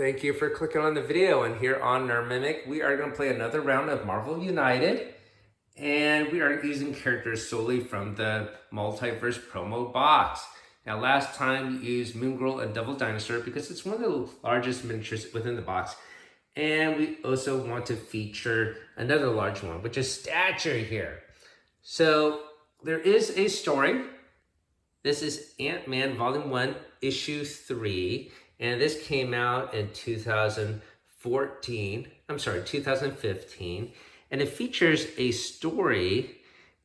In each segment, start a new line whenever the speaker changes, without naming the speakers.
Thank you for clicking on the video, and here on Nerd Mimic, we are going to play another round of Marvel United, and we are using characters solely from the Multiverse promo box. Now, last time we used Moon Girl and Devil Dinosaur because it's one of the largest miniatures within the box, and we also want to feature another large one, which is Stature here. So, there is a story. This is Ant-Man Volume 1, Issue 3. And this came out in 2015. And it features a story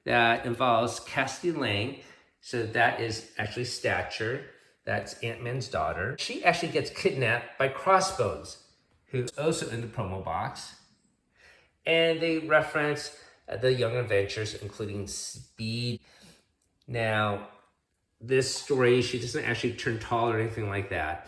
that involves Cassidy Lang. So that is actually Stature. That's Ant-Man's daughter. She actually gets kidnapped by Crossbones, who's also in the promo box. And they reference the Young Avengers, including Speed. Now, this story, she doesn't actually turn tall or anything like that.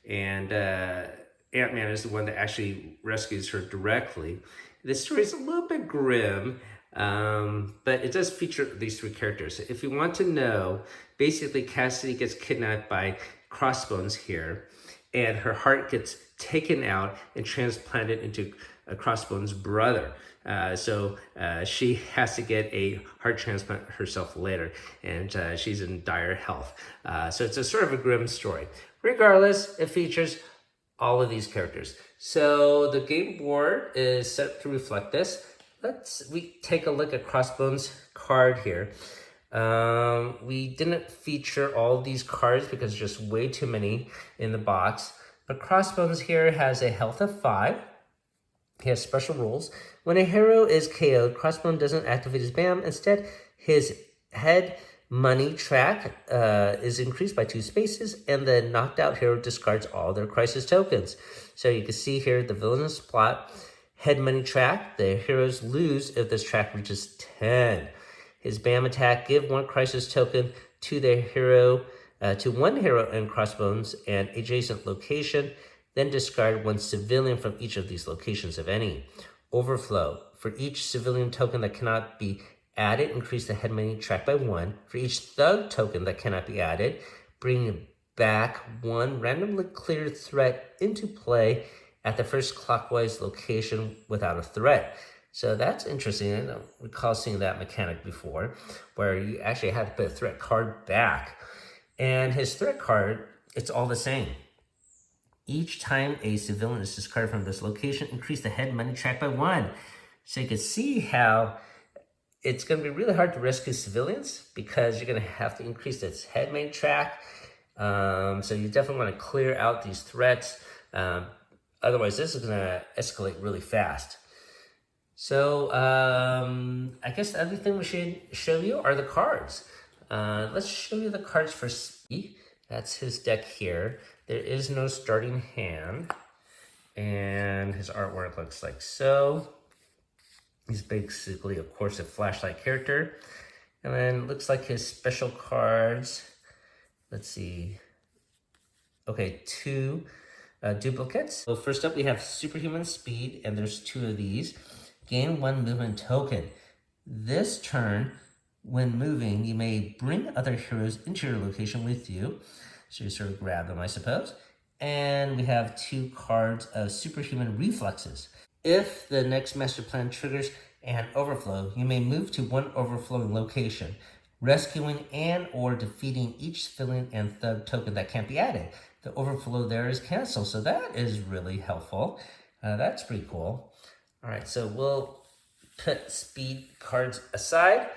And Ant-Man is the one that actually rescues her directly. The story is a little bit grim, but it does feature these three characters. If you want to know, basically Cassidy gets kidnapped by Crossbones here, and her heart gets taken out and transplanted into Crossbones' brother. So she has to get a heart transplant herself later, and she's in dire health. So it's a sort of a grim story. Regardless, it features all of these characters. So the game board is set up to reflect this. We take a look at Crossbones' card here. We didn't feature all of these cards because there's just way too many in the box. But Crossbones here has a health of 5. He has special rules. When a hero is KO'd, Crossbone doesn't activate his BAM. Instead, his head money track is increased by 2 spaces, and the knocked out hero discards all their crisis tokens. So you can see here the villainous plot. Head money track, the heroes lose if this track reaches 10. His BAM attack, give 1 crisis token to the hero, to 1 hero in Crossbones and adjacent location. Then discard 1 civilian from each of these locations, if any. Overflow. For each civilian token that cannot be added, increase the head money track by 1. For each thug token that cannot be added, bring back 1 randomly cleared threat into play at the first clockwise location without a threat. So that's interesting. I don't recall seeing that mechanic before, where you actually have to put a threat card back. And his threat card, it's all the same. Each time a civilian is discarded from this location, increase the head money track by 1. So you can see how it's going to be really hard to rescue civilians because you're going to have to increase its head money track. So you definitely want to clear out these threats. Otherwise, this is going to escalate really fast. So I guess the other thing we should show you are the cards. Let's show you the cards for Speed. That's his deck here. There is no starting hand, and his artwork looks like so. He's basically, of course, a flashlight character. And then looks like his special cards. Let's see. Okay, 2 duplicates. So first up, we have Superhuman Speed, and there's 2 of these. Gain 1 movement token. This turn, when moving, you may bring other heroes into your location with you. So you sort of grab them, I suppose. And we have 2 cards of Superhuman Reflexes. If the next master plan triggers an overflow, you may move to 1 overflowing location, rescuing and or defeating each civilian and thug token that can't be added. The overflow there is canceled, so that is really helpful. That's pretty cool. All right, so we'll put Speed cards aside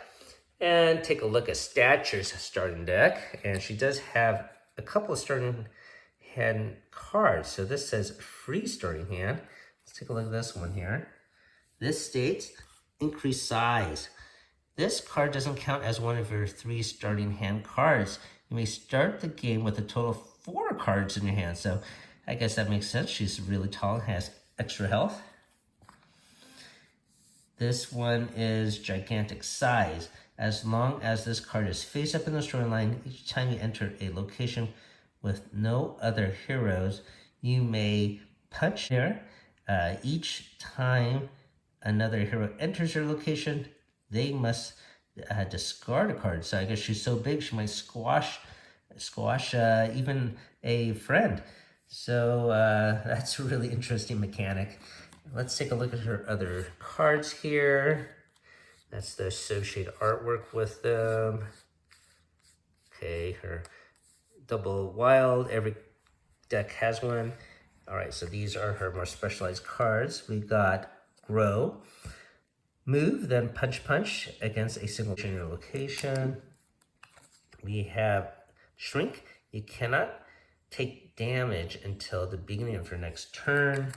and take a look at Stature's starting deck. And she does have a couple of starting hand cards. So this says free starting hand. Let's take a look at this one here. This states increase size. This card doesn't count as one of your 3 starting hand cards. You may start the game with a total of 4 cards in your hand. So I guess that makes sense. She's really tall and has extra health. This one is gigantic size. As long as this card is face up in the storyline, each time you enter a location with no other heroes, you may punch there. Each time another hero enters your location, they must discard a card. So I guess she's so big, she might squash even a friend. So that's a really interesting mechanic. Let's take a look at her other cards here. That's the associated artwork with them. Okay, her double wild. Every deck has one. All right, so these are her more specialized cards. We got Grow, Move, then Punch Punch against a single in your location. We have Shrink. You cannot take damage until the beginning of your next turn.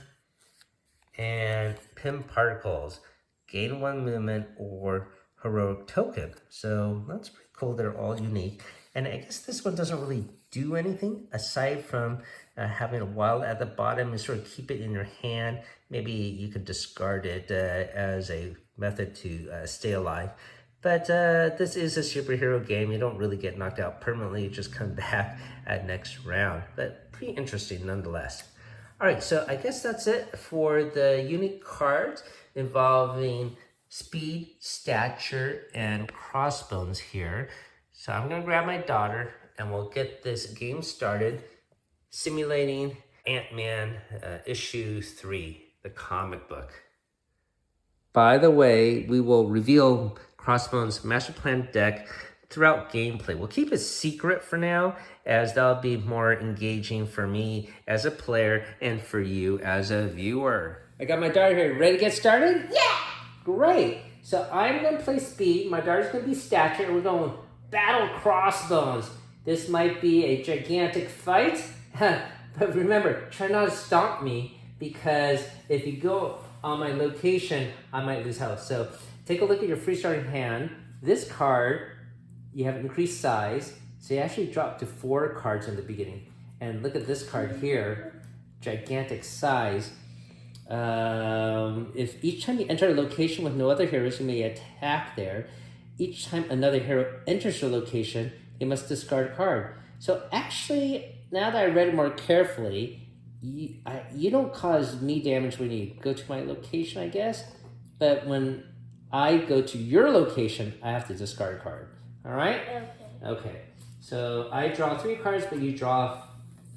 And Pim Particles. Gain 1 movement or heroic token. So that's pretty cool. They're all unique. And I guess this one doesn't really do anything aside from having a wild at the bottom and sort of keep it in your hand. Maybe you could discard it as a method to stay alive. But this is a superhero game. You don't really get knocked out permanently. You just come back at next round. But pretty interesting nonetheless. All right, so I guess that's it for the unique cards involving speed, stature, and crossbones here. So I'm gonna grab my daughter and we'll get this game started simulating Ant-Man issue 3, the comic book. By the way, we will reveal Crossbones' master plan deck throughout gameplay. We'll keep it secret for now, as that'll be more engaging for me as a player and for you as a viewer. I got my daughter here. Ready to get started?
Yeah!
Great. So I'm going to play speed. My daughter's going to be stature. And we're going to battle Crossbones. This might be a gigantic fight. But remember, try not to stomp me, because if you go on my location, I might lose health. So take a look at your free starting hand. This card, you have increased size. So you actually drop to 4 cards in the beginning. And look at this card here, gigantic size. If each time you enter a location with no other heroes, you may attack there. Each time another hero enters your location, they must discard a card. So actually, now that I read it more carefully, you don't cause me damage when you go to my location, I guess. But when I go to your location, I have to discard a card. All right? Okay. So I draw 3 cards, but you draw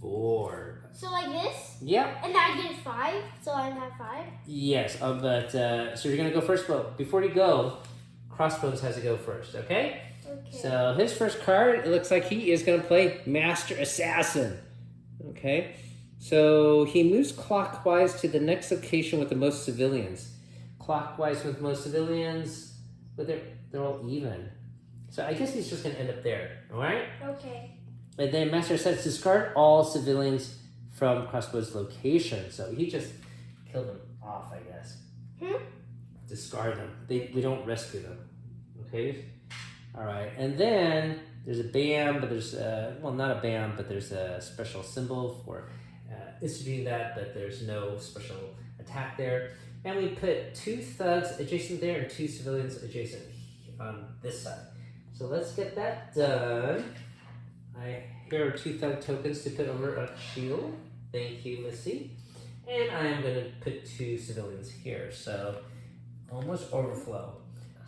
4.
So like this?
Yep.
And I get 5, so I have 5?
Yes, but so you're going to go first, but before you go, Crossbones has to go first, okay?
Okay.
So his first card, it looks like he is going to play Master Assassin. Okay? So he moves clockwise to the next location with the most civilians. Clockwise with most civilians, but they're all even. So I guess he's just going to end up there, all right?
Okay.
And then Master says discard all civilians from Crossbones' location. So he just killed them off, I guess. Discard them. We don't rescue them. Okay? All right. And then there's a BAM, but there's, well, not a BAM, but there's a special symbol for instituting that, but there's no special attack there. And we put 2 thugs adjacent there and 2 civilians adjacent on this side. So let's get that done. Here are 2 thug tokens to put over a shield. Thank you, Missy. And I am going to put 2 civilians here. So almost overflow.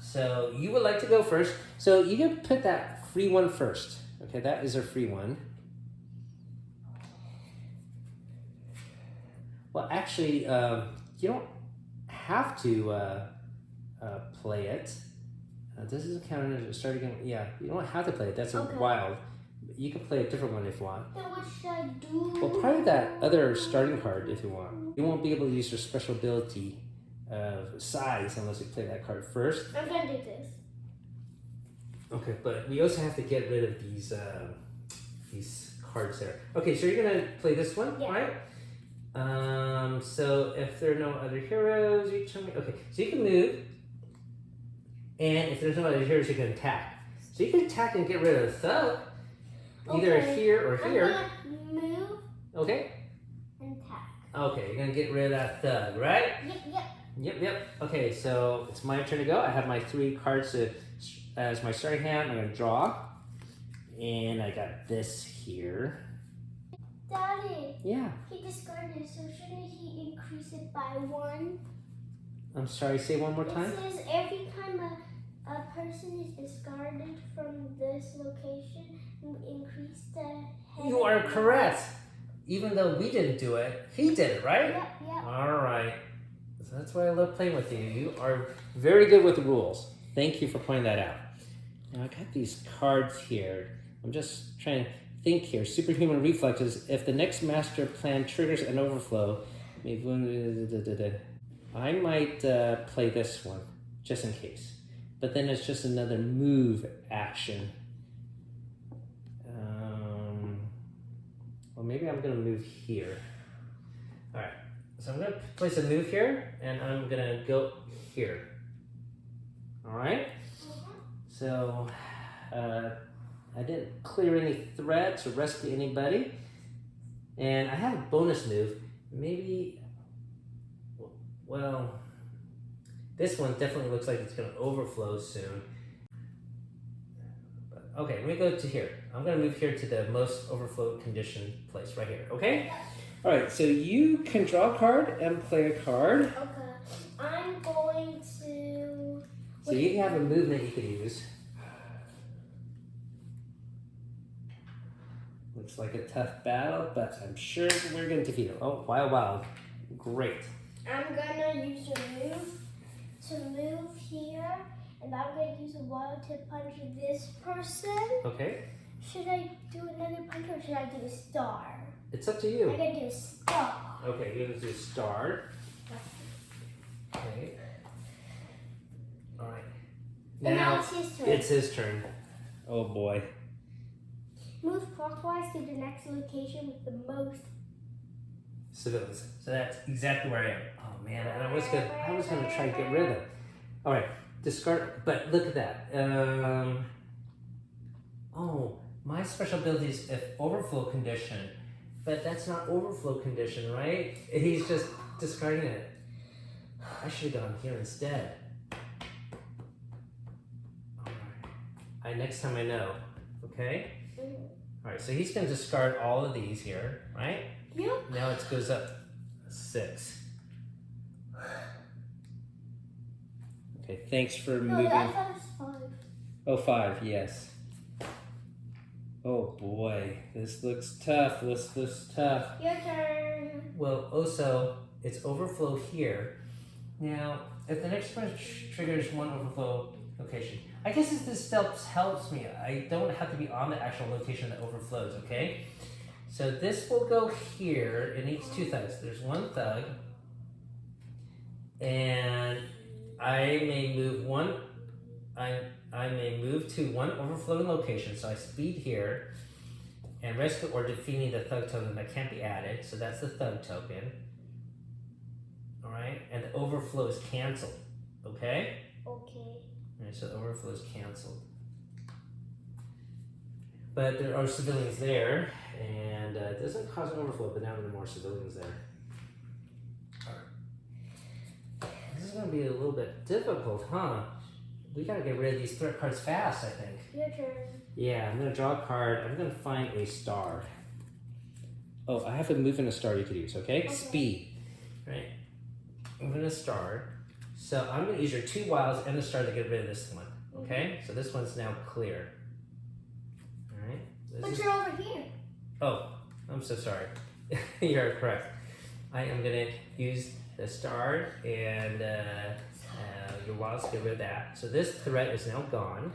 So you would like to go first. So you can put that free one first. Okay, that is a free one. Well, actually, you don't have to play it. This is a counter to start again. Yeah, you don't have to play it. That's a wild. You can play a different one if you want.
Then what should I do?
Well, probably that other starting card if you want. You won't be able to use your special ability of size unless you play that card first.
I'm gonna do this.
Okay, but we also have to get rid of these cards there. Okay, so you're gonna play this one, right? So if there are no other heroes, you tell me. Okay, so you can move, and if there's no other heroes, you can attack. So you can attack and get rid of the thug, either here or here.
I'm gonna move.
Okay.
And attack.
Okay, you're gonna get rid of that thug, right?
Yep.
Okay, so it's my turn to go. I have my 3 cards as my starting hand. I'm gonna draw, and I got this here.
Daddy.
Yeah.
He discarded, so shouldn't he increase it by 1?
I'm sorry. Say one more time.
It says every time a person is discarded from this location, you increase the head.
You are correct. even though we didn't do it, he did it, right?
Yep, yep.
All right. So that's why I love playing with you. You are very good with the rules. Thank you for pointing that out. Now I got these cards here. I'm just trying to think here. Superhuman reflexes. If the next master plan triggers an overflow, maybe I might play this one just in case. But then it's just another move action. Well, maybe I'm gonna move here. All right. So I'm gonna place a move here, and I'm gonna go here. All right. So I didn't clear any threats or rescue anybody, and I have a bonus move. Maybe, well, this one definitely looks like it's gonna overflow soon. But, okay, let me go to here. I'm gonna move here to the most overflow condition place right here. Okay. All right. So you can draw a card and play a card.
Okay. I'm going to.
So you have a movement you could use. Looks like a tough battle, but I'm sure we're going to defeat it. Oh, wild. Great.
I'm gonna use a move to move here, and I'm gonna use a wall to punch this person.
Okay.
Should I do another punch or should I do a star?
It's up to you.
I'm gonna do a star.
Okay, you're going to do star. Okay. All right.
And now it's his turn.
It's his turn. Oh boy.
Move clockwise to the next location with the most.
Civilians. So that's exactly where I am. Oh man, and I was gonna try to get rid of them. All right, discard. But look at that. Oh, my special ability is if overflow condition, but that's not overflow condition, right? He's just discarding it. I should have gone here instead. All right. Next time I know. Okay. All right. So he's gonna discard all of these here, right?
Yep.
Now it goes up 6. Okay, thanks for
No,
moving.
I thought it was 5.
Oh, 5, yes. Oh boy, this looks tough. This looks tough.
Your turn.
Well, also, it's overflow here. Now, if the next one triggers one overflow location, I guess this still helps me. I don't have to be on the actual location that overflows, okay? So this will go here. It needs 2 thugs. There's 1 thug. And I may move one. I may move to one overflowing location. So I speed here and rescue or defeating the thug token that can't be added. So that's the thug token. All right. And the overflow is canceled. Okay?
Okay.
All right. So the overflow is canceled. But there are civilians there, and it doesn't cause an overflow, but now there are more civilians there. All right. This is going to be a little bit difficult, huh? We got to get rid of these threat cards fast, I think.
Your turn.
Yeah, I'm going to draw a card. I'm going to find a star. Oh, I have a move and a star you could use, okay? Speed. Right. I'm going to star. So I'm going to use your 2 wilds and a star to get rid of this one, okay? So this one's now clear.
But you're over here.
Oh, I'm so sorry. You're correct. I am going to use the star and your wilds to get rid of that. So this threat is now gone.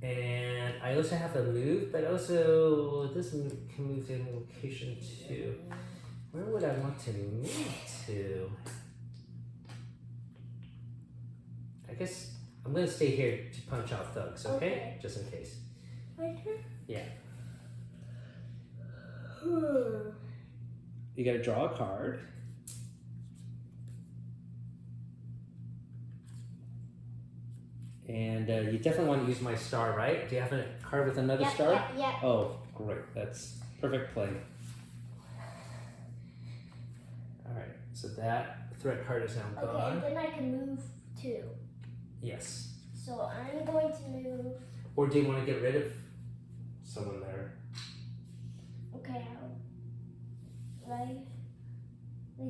And I also have a move, but also this can move to location 2. Where would I want to move to? I guess I'm going to stay here to punch out thugs, okay? Just in case.
My turn?
Yeah. You gotta draw a card. And you definitely want to use my star, right? Do you have a card with another star?
Yeah.
Oh, great. That's perfect play. Alright, so that threat card is now gone.
Okay, then I can move 2.
Yes.
So I'm going to move.
Or do you want to get rid of someone there?
Okay, like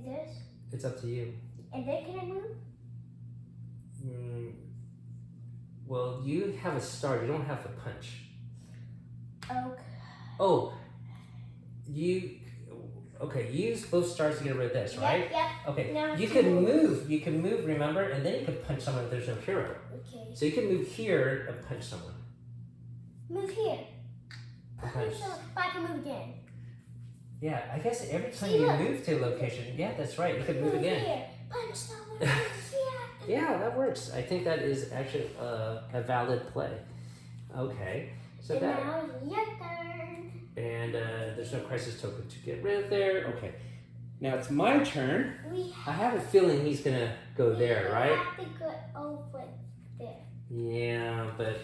this.
It's up to you.
And then can I move?
Well, you have a star. You don't have a punch.
Okay.
Oh, Okay, use both stars to get rid of this, right?
Yep.
Okay,
Now
you can move, remember, and then you can punch someone if there's no hero.
Okay.
So you can move here and punch someone.
Move here.
Okay.
But I can move again.
Yeah, I guess every time
See,
you
look.
move to a location, yeah, that's right, you can move again.
Here. Punch someone. Yeah.
Yeah, that works. I think that is actually a valid play. Okay, so
And
that.
now it's your turn.
And there's no crisis token to get rid of there. Okay, now it's my turn. I have a feeling he's gonna go there, right?
We have to go over there.
Yeah, but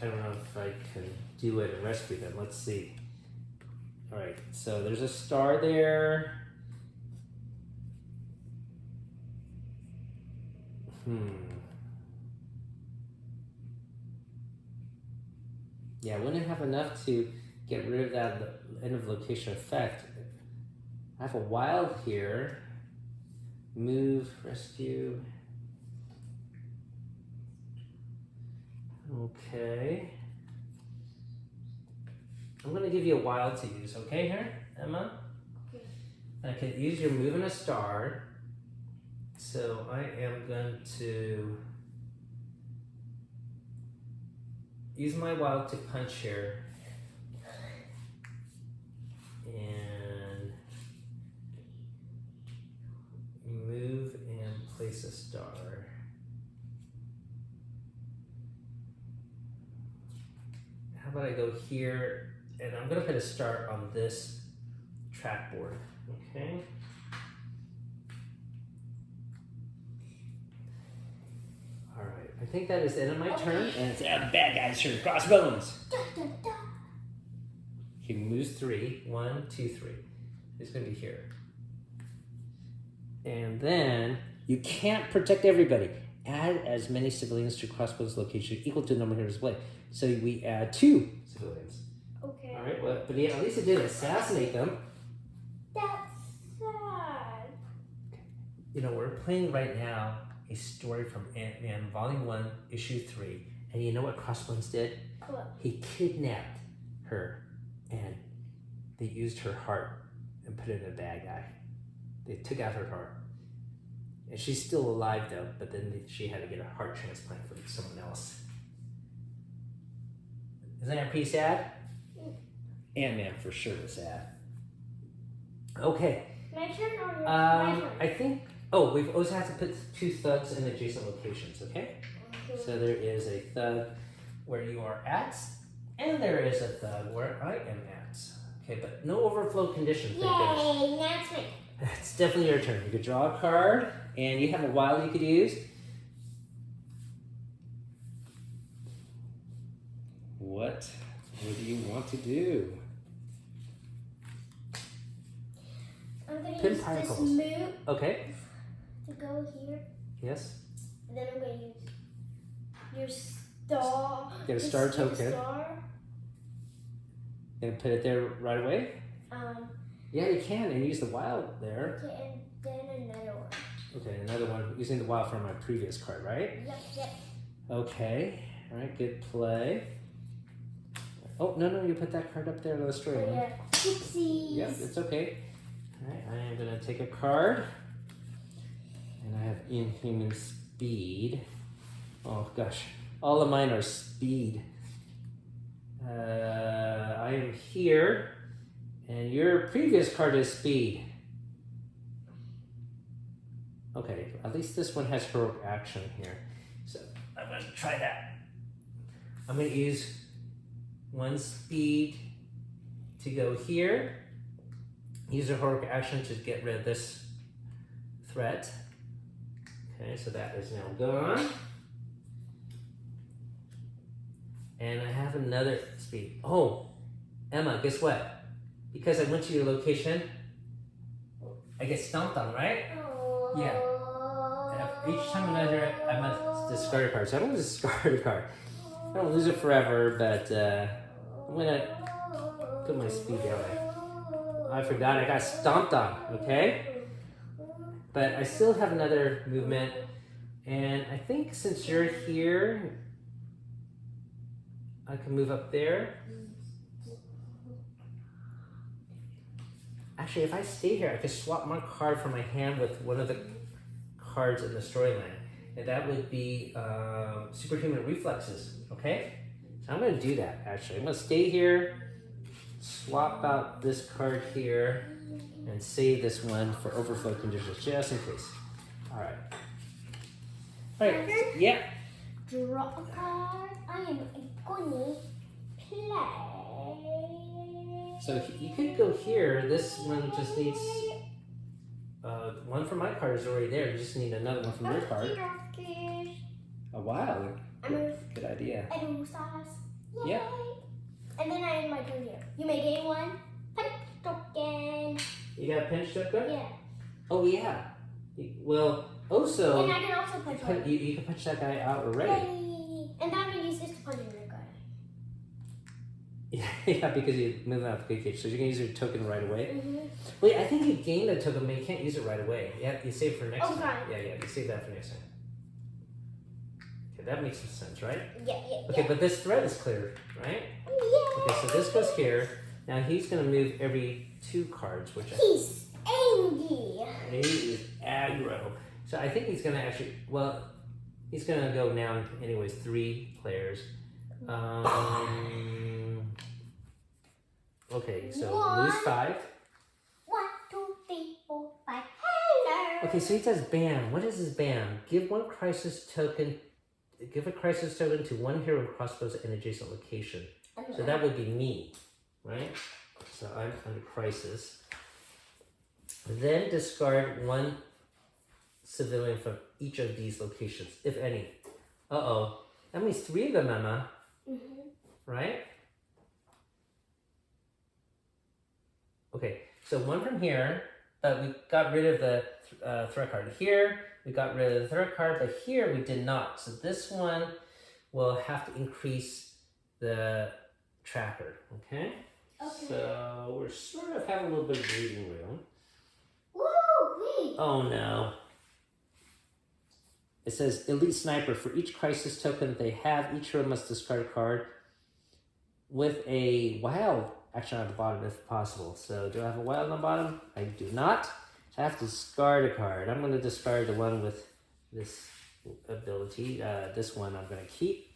I don't know if I can do it and rescue them. Let's see. All right, so there's a star there. Yeah, I wouldn't have enough to get rid of that end of location effect. I have a wild here. Move, rescue. Okay. I'm gonna give you a wild to use, okay here, Emma?
Okay.
I can use your move and a star. So I am going to use my wild to punch here. And move and place a star. How about I go here, and I'm gonna put a star on this track board, okay? All right, I think that is the end of my turn, and it's bad guy's turn, Crossbones. He moves 3, 1, 2, 3. He's gonna be here. And then you can't protect everybody. Add as many civilians to Crossbones location equal to the number of heroes play. So we add 2 civilians.
Okay.
All right, well, but yeah, at least it didn't assassinate them.
That's sad.
You know, we're playing right now a story from Ant-Man, Volume 1, Issue 3. And you know what Crossbones did?
What?
He kidnapped her, and they used her heart and put it in a bad guy. They took out her heart. And she's still alive though, but then she had to get a heart transplant from someone else. Isn't that pretty sad? Ant-Man for sure was sad. Okay.
My turn or your my turn?
I think, oh, we've also had to put 2 thugs in adjacent locations, okay? So there is a thug where you are at, and there is a thug where I am at. Okay, but no overflow condition.
Yay, now it's my turn.
It's definitely your turn. You could draw a card, and you have a wild you could use. What do you want to do?
I'm going to
Pin
use this
particles.
move
Okay.
to go here.
Yes.
And then I'm going to use your star.
Get a star
Just
token.
Star.
And put it there right away? Yeah, you can, and use the wild there.
Okay, and then another one.
Okay, another one, using the wild from my previous card, right?
Yep.
Okay, all right, good play. Oh, no, you put that card up there to the story.
Oh, yeah. Oopsies.
Yep, it's okay. All right, I am going to take a card. And I have Inhuman Speed. Oh, gosh. All of mine are speed. I am here. And your previous card is speed. Okay, at least this one has heroic action here. So I'm going to try that. I'm going to use 1 speed to go here. Use a heroic action to get rid of this threat. Okay, so that is now gone. And I have another speed. Oh, Emma, guess what? Because I went to your location, I get stomped on, right?
Oh.
Yeah. And each time I must discard a card. So I don't discard a card. I don't lose it forever, but I'm gonna put my speed down there. I forgot I got stomped on, okay? But I still have another movement. And I think since you're here, I can move up there. Actually, if I stay here, I could swap one card from my hand with one of the cards in the storyline. And that would be superhuman reflexes, okay? So I'm gonna do that, actually. I'm gonna stay here, swap out this card here, and save this one for overflow conditions, just in case. All right. All right, yeah.
Draw a card. I am going to play.
So you could go here. This one just needs one from my card is already there. You just need another one from your card. Oh wow, good idea.
Yay.
Yeah.
And then I end my turn here. You may gain one punch token.
You got a pinch token?
Yeah.
Oh yeah. Well, also.
And I can also punch one.
You can punch that guy out already.
Yay. And then I'm going to use this to punch another guy.
Yeah, because you moved out the cage, so you can use your token right away.
Mm-hmm.
Wait, I think you gained a token, but you can't use it right away. You save for next time.
Fine.
Yeah, you save that for next time. Okay, that makes some sense, right?
Yeah.
Okay, but this thread is clear, right?
Yeah.
Okay, so this goes here. Now he's gonna move every 2 cards, which
He's angry.
he is aggro. So I think he's gonna actually, well, he's gonna go now anyways, 3 players. Okay, so lose 5.
1, 2, 3, 4, 5. Hello.
Okay, so he says ban. What is his ban? Give a crisis token to one hero with crossbows in adjacent location. So that would be me, right? So I'm under crisis. Then discard 1 civilian from each of these locations, if any. Uh-oh. That means 3 of them, Emma.
Mm-hmm.
Right? Okay, so 1 from here, but we got rid of the threat card. Here, we got rid of the threat card, but here we did not. So this one will have to increase the tracker, okay? So we're sort of having a little bit of breathing room.
Woo-wee.
Oh no. It says Elite Sniper. For each crisis token they have, each hero must discard a card with a wild action on the bottom if possible. So do I have a wild on the bottom? I do not. So I have to discard a card. I'm going to discard the one with this ability. This one I'm going to keep.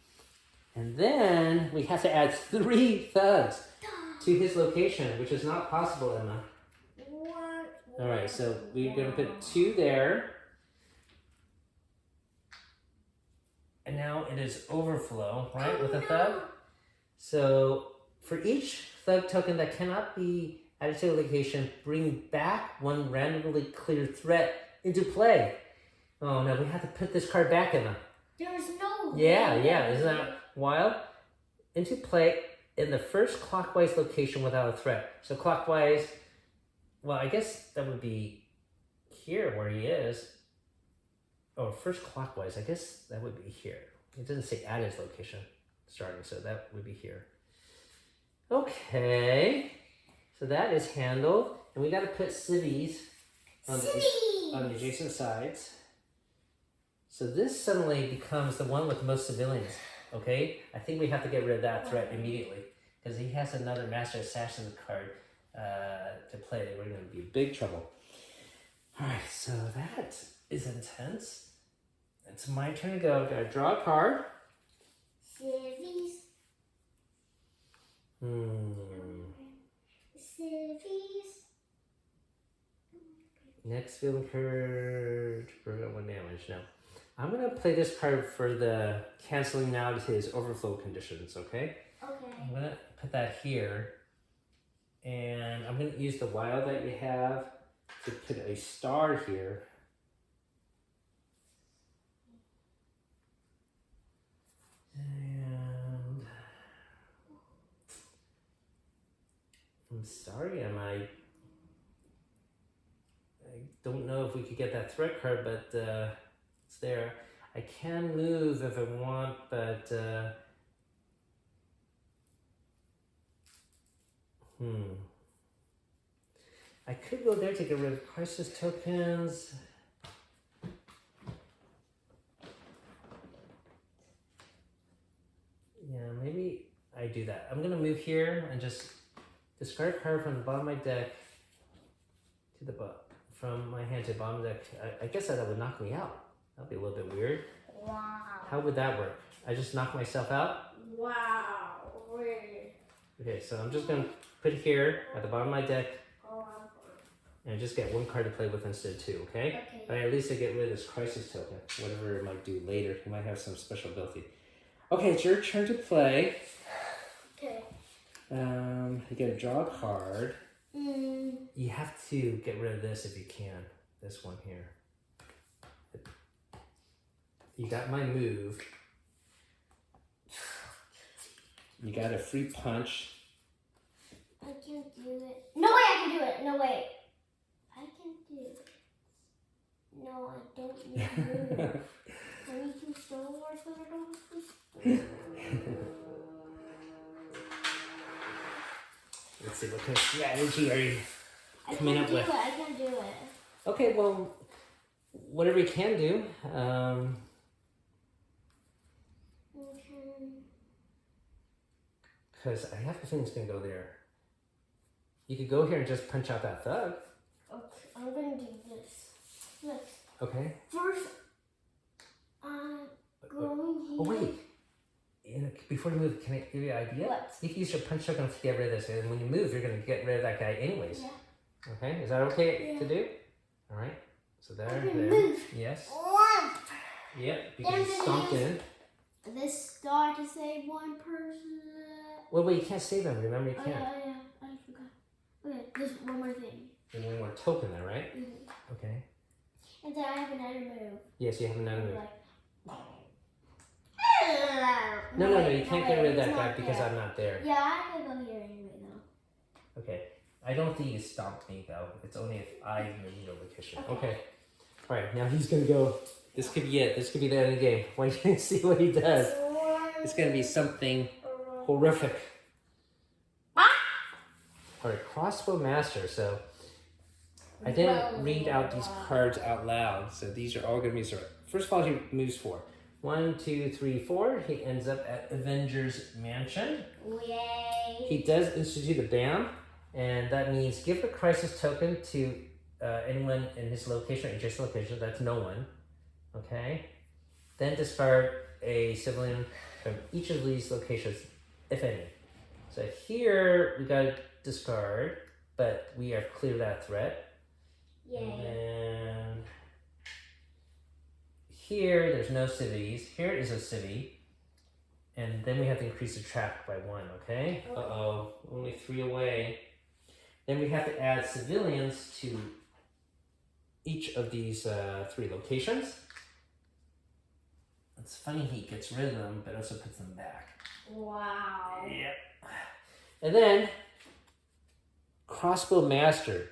And then we have to add 3 thugs to his location, which is not possible, Emma. All right, so we're going to put 2 there. And now it is overflow, right, with a thug. So for each thug token that cannot be added to a location, bring back 1 randomly cleared threat into play. Oh no, we have to put this card back, Emma.
There's no
Yeah, isn't that wild? Into play in the first clockwise location without a threat. So clockwise, well, I guess that would be here where he is. Oh, first clockwise, I guess that would be here. It doesn't say at his location starting, so that would be here. Okay, so that is handled. And we got to put civvies on the adjacent sides. So this suddenly becomes the one with the most civilians, okay? I think we have to get rid of that threat immediately because he has another Master Assassin card to play. We're going to be in big trouble. All right, so that is intense. It's my turn to go. Gotta draw a card.
Civvies. Civvies.
Next field card for 1 damage. Now, I'm gonna play this card for the canceling out his overflow conditions, okay?
Okay.
I'm gonna put that here. And I'm gonna use the wild that you have to put a star here. And I'm sorry, I don't know if we could get that threat card, but it's there. I can move if I want, but I could go there to get rid of crisis tokens. Yeah, maybe I do that. I'm gonna move here and just discard a card from the bottom of my deck to the bottom, from my hand to the bottom of the deck. I guess that would knock me out. That'd be a little bit weird.
Wow.
How would that work? I just knock myself out?
Wow. Weird.
Okay, so I'm just gonna put it here at the bottom of my deck. And just get one card to play with instead of two, okay?
Okay.
But at least I get rid of this crisis token, whatever it might do later. It might have some special ability. Okay, it's your turn to play.
Okay.
You get to draw a card. You have to get rid of this if you can. This one here. You got my move. You got a free punch.
I can't do it. No way I can do it. No way. I can do it. No, I don't need to move. Can we do Star Wars so I don't have to?
Let's see, what kind of strategy are you coming up with?
I can't do it.
Okay, well, whatever you can do. Because I have a feeling it's going to go there. You could go here and just punch out that thug.
Okay, I'm going to do this. Next.
Okay.
First, I'm going here.
Oh, wait. Before you move, can I give you an idea?
What?
You can use your punch token to get rid of this. And when you move, you're going to get rid of that guy anyways.
Yeah.
Okay, is that okay
Yeah.
to do? All right. So there,
I can
there.
move.
Yes.
One.
Yep, because you stomped in.
This star to save one person.
Well, wait, you can't save him. Remember, you
Oh,
can't.
yeah. I forgot. Okay, there's one more thing.
And one more token there, right?
Mm-hmm.
Okay.
And then I have another move.
Yes, you have another move.
Like,
No, you can't get rid of that
it's
guy
not
because
there.
I'm not there.
Yeah, I can go here anyway, though.
Okay. I don't think you stomped me, though. It's only if I move your location. Okay. All right, now he's going to go. This could be it. This could be the end of the game. Wait and see what he does. It's going to be something horrific. All right, Crossbow Master. So I didn't read out these cards out loud. So these are all going to be sort of. First of all, he moves 4. 1, 2, 3, 4. He ends up at Avengers Mansion.
Yay.
He does institute a ban, and that means give a crisis token to anyone in his location or adjacent location. That's no one. Okay. Then discard a civilian from each of these locations, if any. So here we got to discard, but we have cleared that threat.
Yay.
And here there's no civies. Here is a civvy. And then we have to increase the trap by 1, okay? Uh-oh, only 3 away. Then we have to add civilians to each of these 3 locations. It's funny he gets rid of them, but also puts them back.
Wow.
Yep. And then, Crossbow Master.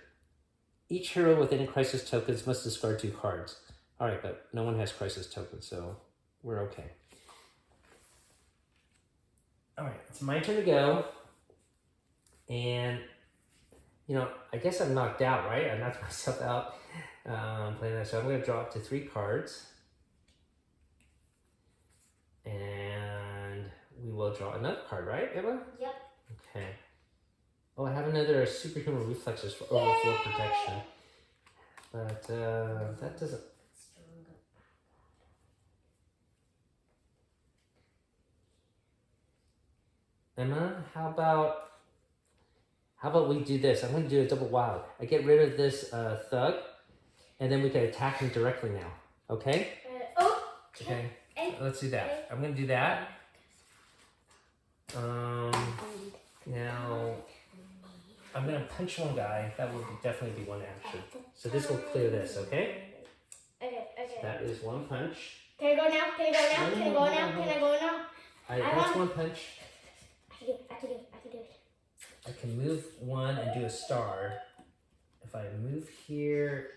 Each hero with any crisis tokens must discard 2 cards. Alright, but no one has crisis tokens, so we're okay. Alright, it's my turn to go. And, I guess I'm knocked out, right? I knocked myself out playing that. So I'm going to draw up to 3 cards. And we will draw another card, right, Emma?
Yep.
Okay. Oh, I have another superhuman reflexes for overflow protection. But that doesn't... Emma, how about we do this? I'm going to do a double wild. I get rid of this thug, and then we can attack him directly now. Okay? Okay. Let's do that. I'm going to do that. Now, I'm going to punch one guy. That would definitely be one action. So this will clear this, okay?
Okay.
So that is 1 punch.
Can I go now? Can I go now?
That's 1 punch.
I can do it.
I can move 1 and do a star. If I move here...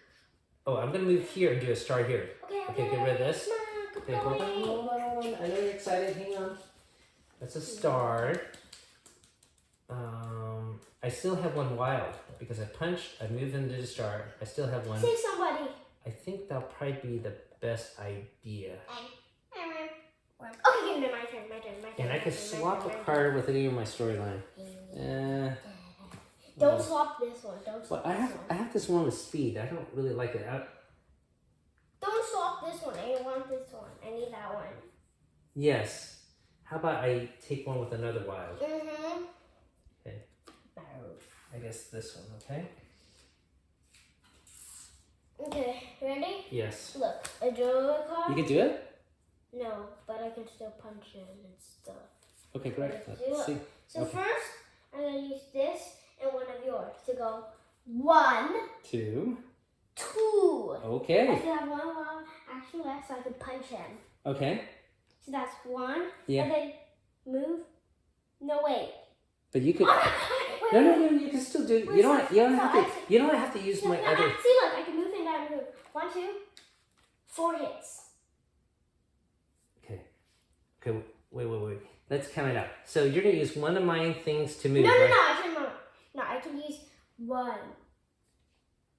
Oh, I'm going to move here and do a star here. Okay, get rid of this. Okay, hold on. I know you're excited. Hang on. That's a star. I still have 1 wild because I punched, I moved into the star. I still have 1.
Save somebody.
I think that'll probably be the best idea.
Okay, give me my turn.
And I could swap a card with any of my storyline.
Don't swap this one.
Well, I have have this one with speed. I don't really like it.
Don't swap this one. I want this one. I need that one.
Yes. How about I take one with another wild?
Mm-hmm.
Okay. I guess this one, okay?
Okay, ready?
Yes.
Look, I drew a card.
You can do it?
No, but I can still punch it and stuff.
Okay, great. Let's see.
So
Okay.
first, I'm going to use this and one of yours to go 1,
2.
2. I
Okay.
still have one wild action left so I can punch him.
Okay.
So that's 1.
Yeah.
And then move. No, wait.
But you could.
Wait,
No. You can still do. You don't have to use my
no,
other.
See, look, I can move and down and move. 1, 2, 4 hits.
Okay. Wait. Let's count it out. So you're gonna use one of my things to move.
No,
right?
no, I can use 1.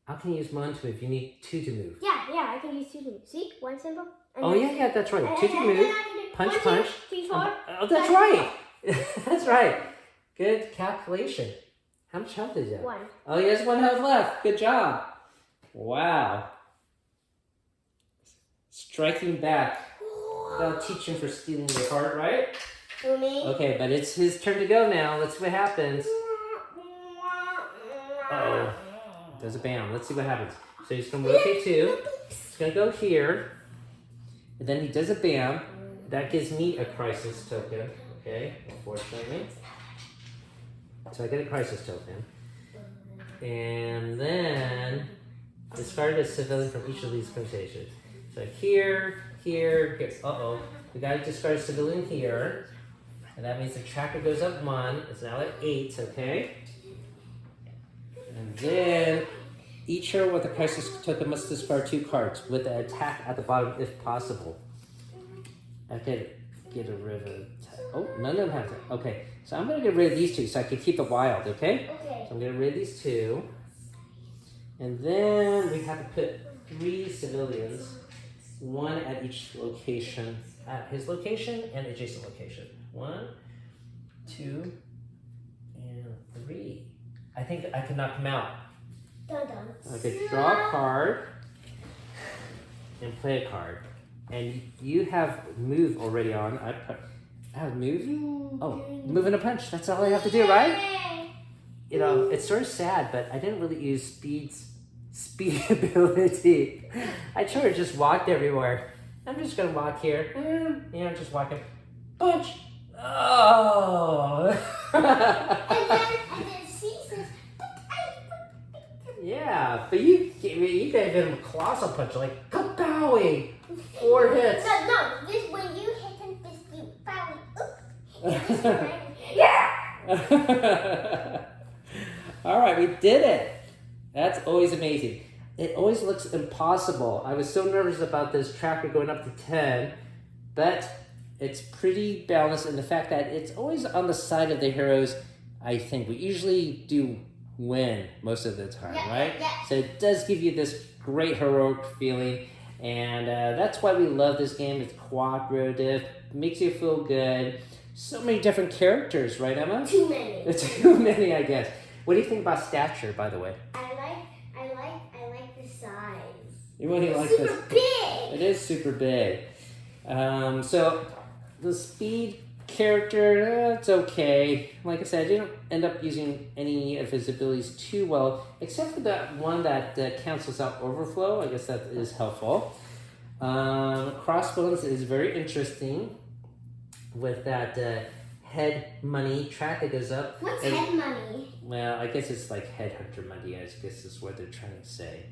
How can you use one to move? You need 2 to move.
Yeah, I can use 2 to move. See, 1 symbol.
Oh yeah, that's right. 2 to move. Punch.
1, 2, 3, 4.
Oh, that's right. That's right. Good calculation. How much health is that?
1.
Oh, he has 1 health left. Good job. Wow. Striking back. That'll teach him for stealing your heart, right?
For me.
Okay, but it's his turn to go now. Let's see what happens. Uh-oh. Does a bam. Let's see what happens. So he's going to rotate 2. He's going to go here. And then he does a bam. That gives me a crisis token. Okay, unfortunately. So I get a crisis token. And then discard a civilian from each of these permutations. So here. Uh-oh. We got to discard a civilian here. And that means the tracker goes up 1. It's now at 8, okay? And then each hero with a crisis token must discard 2 cards with the attack at the bottom if possible. I could get rid of oh, none of them have to. Okay, so I'm going to get rid of these 2 so I can keep it wild, okay?
Okay.
So I'm going to get rid of these 2. And then we have to put 3 civilians, 1 at each location, at his location and adjacent location. 1, 2, and 3. I think I can knock him out.
Dun.
Okay, draw a card and play a card. And you have move already on. I have move. Oh, move and a punch. That's all I have to do, right? You know, it's sort of sad, but I didn't really use speed ability. I sort of just walked everywhere. I'm just gonna walk here. Yeah, just walking. Punch. Oh.
and then ceases.
Yeah, but you gave him a colossal punch, like kapowie. 4 hits.
No. This when you hit him, this you probably.
Yeah. All right, we did it. That's always amazing. It always looks impossible. I was so nervous about this tracker going up to 10, but it's pretty balanced in the fact that it's always on the side of the heroes. I think we usually do win most of the time, right?
Yeah.
So it does give you this great heroic feeling, and that's why we love this game. It's cooperative, makes you feel good. So many different characters, right, Emma?
Too many.
Too many, I guess. What do you think about Stature, by the way?
I like the size.
You really like
Super
this?
big.
It is super big. So the speed character, it's okay. Like I said, I didn't end up using any of his abilities too well, except for that one that cancels out overflow. I guess that is helpful. Crossbones is very interesting with that head money track that goes up.
What's head money?
Well, I guess it's like headhunter money, I guess is what they're trying to say.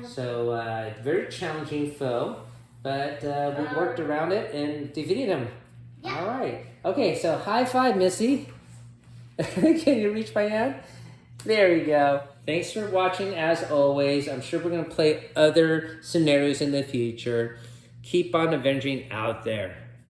So, very challenging foe, but we worked around it and defeated him. Yeah. All right. Okay, so high five, Missy. Can you reach my hand? There we go. Thanks for watching, as always. I'm sure we're going to play other scenarios in the future. Keep on avenging out there.